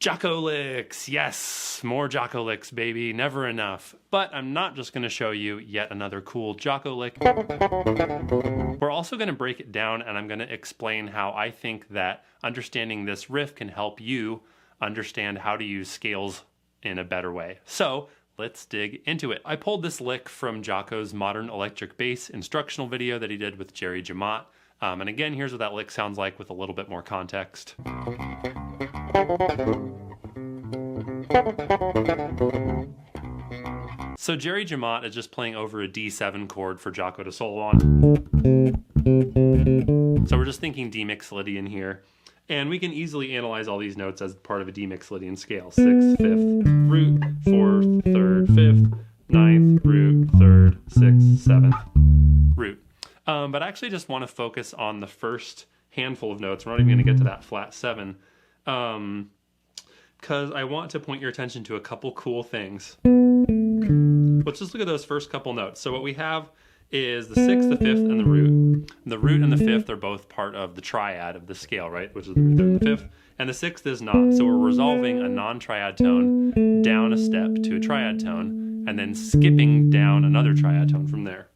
Jaco Licks, yes, more Jaco Licks, baby, never enough. But I'm not just going to show you yet another cool Jaco Lick. We're also going to break it down, and I'm going to explain how I think that understanding this riff can help you understand how to use scales in a better way. So let's dig into it. I pulled this lick from Jaco's Modern Electric Bass instructional video that he did with Jerry Jemmott. And again, here's what that lick sounds like with a little bit more context. So Jerry Jemmott is just playing over a D7 chord for Jaco to solo on. So we're just thinking D Mixolydian here. And we can easily analyze all these notes as part of a D Mixolydian scale. 6th, 5th, root, 4th, 3rd, 5th, 9th, root, 3rd, 6th, 7th, root. But I actually just want to focus on the first handful of notes. We're not even going to get to that flat 7. Because I want to point your attention to a couple cool things. Let's just look at those first couple notes. So what we have is the 6th, the 5th, and the root. The root and the 5th are both part of the triad of the scale, right? Which is the root, 3rd, and the 5th. And the 6th is not. So we're resolving a non-triad tone down a step to a triad tone, and then skipping down another triad tone from there.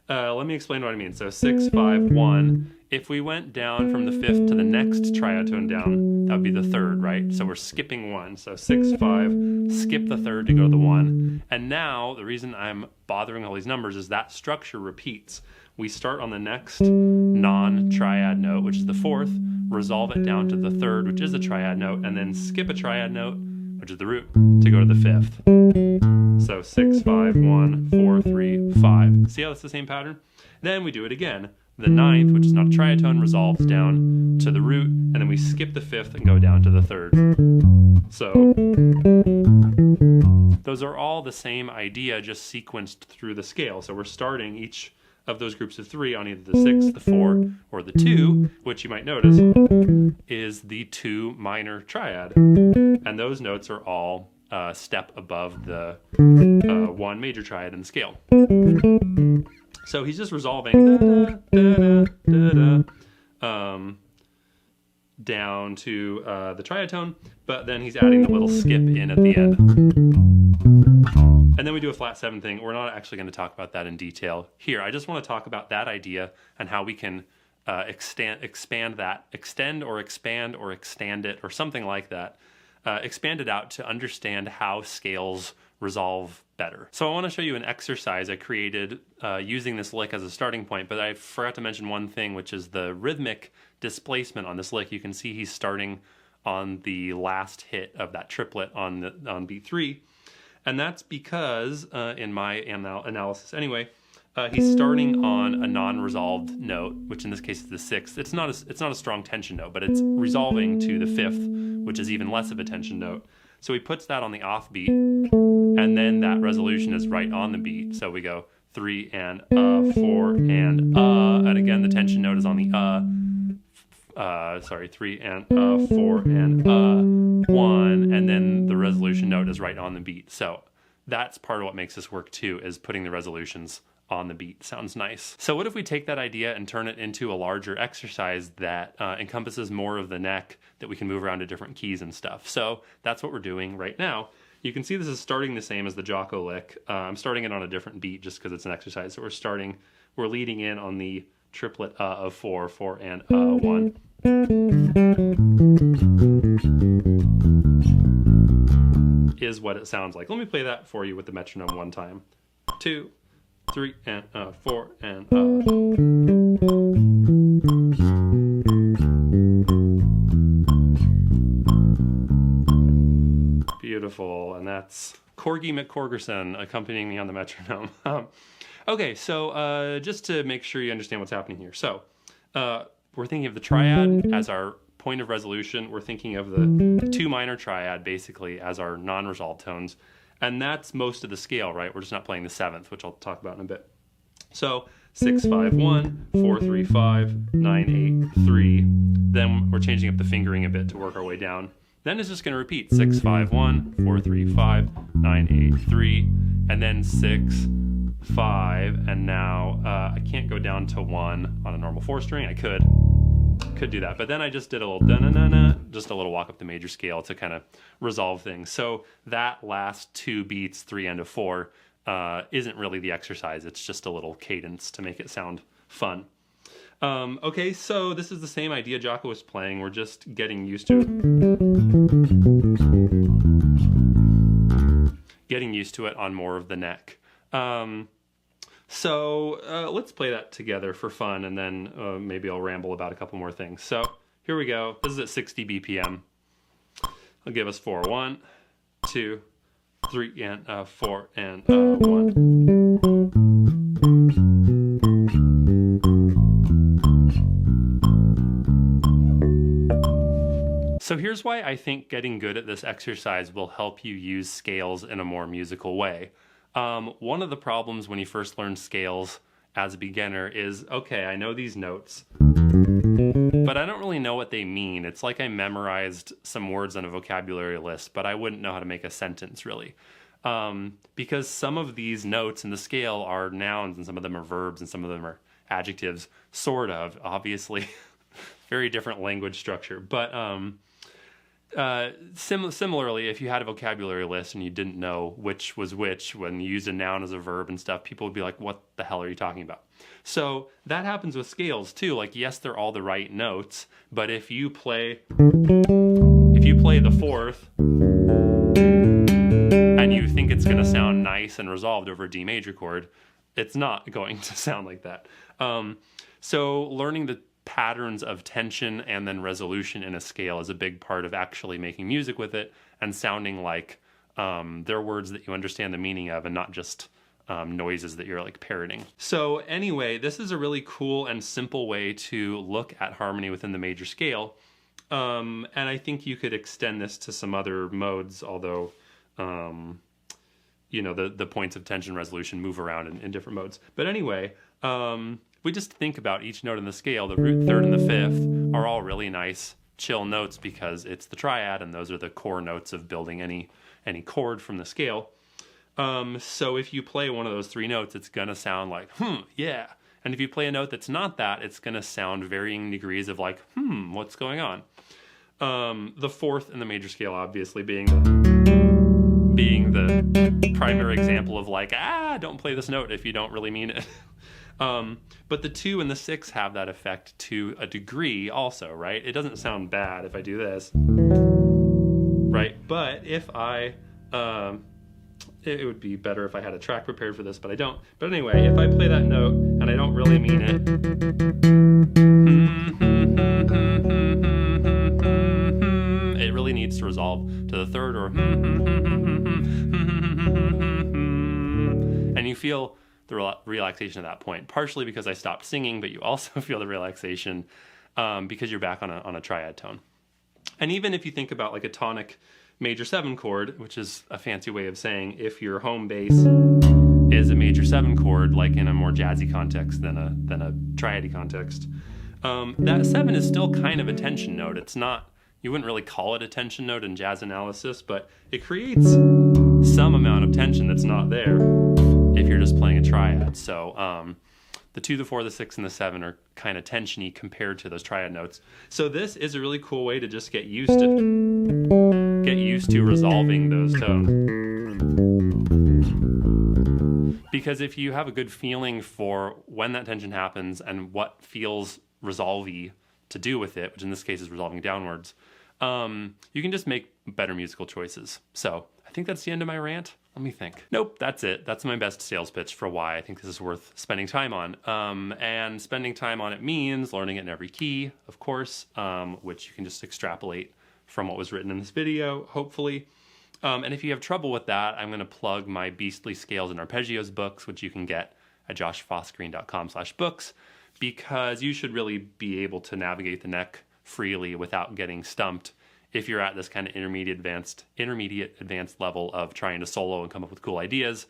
Let me explain what I mean. So 6, 5, 1. If we went down from the 5th to the next triad tone down, that would be the 3rd, right? So we're skipping 1. So 6, 5, skip the 3rd to go to the 1. And now the reason I'm bothering all these numbers is that structure repeats. We start on the next non-triad note, which is the 4th, resolve it down to the 3rd, which is a triad note, and then skip a triad note, which is the root, to go to the 5th. So 6, 5, 1, 4, 3, 5. See how it's the same pattern? Then we do it again. The 9th, which is not a triad tone, resolves down to the root, and then we skip the 5th and go down to the 3rd. So those are all the same idea, just sequenced through the scale. So we're starting each of those groups of 3 on either the 6, the 4, or the 2, which you might notice is the 2 minor triad. And those notes are all a step above the 1 major triad in the scale. So he's just resolving down to the triad tone, but then he's adding the little skip in at the end. And then we do a flat 7 thing. We're not actually going to talk about that in detail here. I just want to talk about that idea and how we can extend or expand it or something like that. Expand it out to understand how scales resolve better. So I want to show you an exercise I created using this lick as a starting point, but I forgot to mention one thing, which is the rhythmic displacement on this lick. You can see he's starting on the last hit of that triplet on beat 3, and that's because in my analysis anyway, he's starting on a non-resolved note, which in this case is the 6th. It's not a strong tension note, but it's resolving to the 5th, which is even less of a tension note. So he puts that on the off beat, and then that resolution is right on the beat. So we go 3 and 4 and again the tension note is on the 3 and 4 and 1, and then the resolution note is right on the beat. So that's part of what makes this work too, is putting the resolutions on the beat. Sounds nice. So what if we take that idea and turn it into a larger exercise that encompasses more of the neck, that we can move around to different keys and stuff? So that's what we're doing right now. You can see this is starting the same as the Jaco Lick. I'm starting it on a different beat just because it's an exercise. So we're leading in on the triplet of 4, 4 and 1. Is what it sounds like. Let me play that for you with the metronome one time. 2, 3 and 4 and Beautiful, and that's Corgi McCorgerson accompanying me on the metronome. Okay, so just to make sure you understand what's happening here. So we're thinking of the triad as our point of resolution. We're thinking of the 2 minor triad basically as our non-resolved tones. And that's most of the scale, right? We're just not playing the 7th, which I'll talk about in a bit. So 6, 5, 1, 4, 3, 5, 9, 8, 3. Then we're changing up the fingering a bit to work our way down. Then it's just going to repeat 6, 5, 1, 4, 3, 5, 9, 8, 3, and then 6, 5, and now I can't go down to 1 on a normal 4 string. I could. could do that. But then I just did a little da-na-na-na, just a little walk up the major scale to kind of resolve things. So that last 2 beats, 3 and a 4, isn't really the exercise. It's just a little cadence to make it sound fun. Okay, so this is the same idea Jaco was playing. We're just getting used to it. Getting used to it on more of the neck. So let's play that together for fun, and then maybe I'll ramble about a couple more things. So here we go. This is at 60 BPM. I'll give us 4. 1, 2, 3, and 4, and 1. So here's why I think getting good at this exercise will help you use scales in a more musical way. One of the problems when you first learn scales as a beginner is, okay, I know these notes, but I don't really know what they mean. It's like I memorized some words on a vocabulary list, but I wouldn't know how to make a sentence really. Because some of these notes in the scale are nouns and some of them are verbs and some of them are adjectives, sort of, obviously. Very different language structure, but similarly, if you had a vocabulary list and you didn't know which was which when you used a noun as a verb and stuff, people would be like, what the hell are you talking about? So that happens with scales too. Like, yes, they're all the right notes, but if you play the fourth and you think it's going to sound nice and resolved over a D major chord, it's not going to sound like that. So learning the patterns of tension and then resolution in a scale is a big part of actually making music with it and sounding like they're words that you understand the meaning of and not just noises that you're like parroting. So anyway, this is a really cool and simple way to look at harmony within the major scale. And I think you could extend this to some other modes, although you know, the points of tension resolution move around in different modes. But anyway, we just think about each note in the scale. The root, third, and the fifth are all really nice, chill notes because it's the triad, and those are the core notes of building any chord from the scale. So if you play one of those 3 notes, it's going to sound like, yeah. And if you play a note that's not that, it's going to sound varying degrees of like, what's going on? The fourth in the major scale, obviously, being the primary example of like, don't play this note if you don't really mean it. But the 2 and the 6 have that effect to a degree also, right? It doesn't sound bad if I do this, right? But if I, it would be better if I had a track prepared for this, but I don't. But anyway, if I play that note and I don't really mean it, it really needs to resolve to the third or and you feel the relaxation at that point, partially because I stopped singing, but you also feel the relaxation because you're back on a triad tone. And even if you think about like a tonic major 7 chord, which is a fancy way of saying if your home base is a major 7 chord, like in a more jazzy context than a triady context, that 7 is still kind of a tension note. It's not, you wouldn't really call it a tension note in jazz analysis, but it creates some amount of tension that's not there if you're just playing a triad. So the 2, the 4, the 6, and the 7 are kind of tensiony compared to those triad notes. So this is a really cool way to just get used to resolving those tones. Because if you have a good feeling for when that tension happens and what feels resolve-y to do with it, which in this case is resolving downwards, you can just make better musical choices. So I think that's the end of my rant. Let me think. Nope, that's it. That's my best sales pitch for why I think this is worth spending time on. And spending time on it means learning it in every key, of course, which you can just extrapolate from what was written in this video, hopefully. And if you have trouble with that, I'm going to plug my Beastly Scales and Arpeggios books, which you can get at joshfossgreen.com/books, because you should really be able to navigate the neck freely without getting stumped if you're at this kind of intermediate advanced level of trying to solo and come up with cool ideas.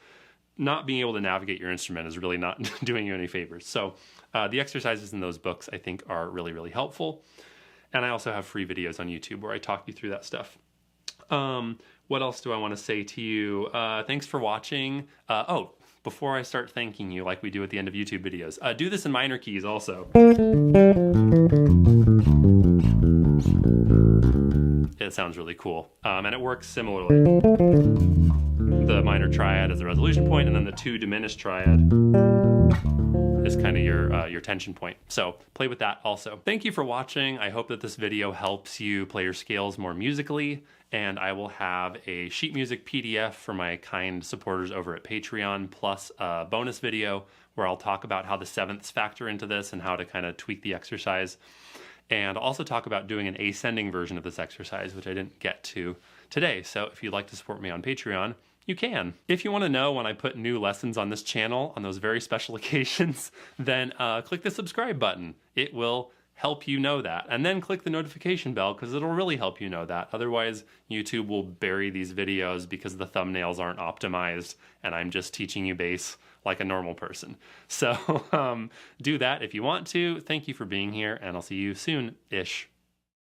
Not being able to navigate your instrument is really not doing you any favors. So the exercises in those books I think are really, really helpful. And I also have free videos on YouTube where I talk you through that stuff. What else do I want to say to you? Thanks for watching. before I start thanking you like we do at the end of YouTube videos. Do this in minor keys also. It sounds really cool. And it works similarly. The minor triad is the resolution point, and then the 2 diminished triad is kind of your tension point. So play with that also. Thank you for watching. I hope that this video helps you play your scales more musically, and I will have a sheet music PDF for my kind supporters over at Patreon, plus a bonus video where I'll talk about how the sevenths factor into this and how to kind of tweak the exercise. And I'll also talk about doing an ascending version of this exercise, which I didn't get to today. So if you'd like to support me on Patreon, you can. If you want to know when I put new lessons on this channel on those very special occasions, then click the subscribe button. It will help you know that. And then click the notification bell, because it'll really help you know that. Otherwise, YouTube will bury these videos because the thumbnails aren't optimized and I'm just teaching you bass like a normal person. So do that if you want to. Thank you for being here, and I'll see you soon-ish.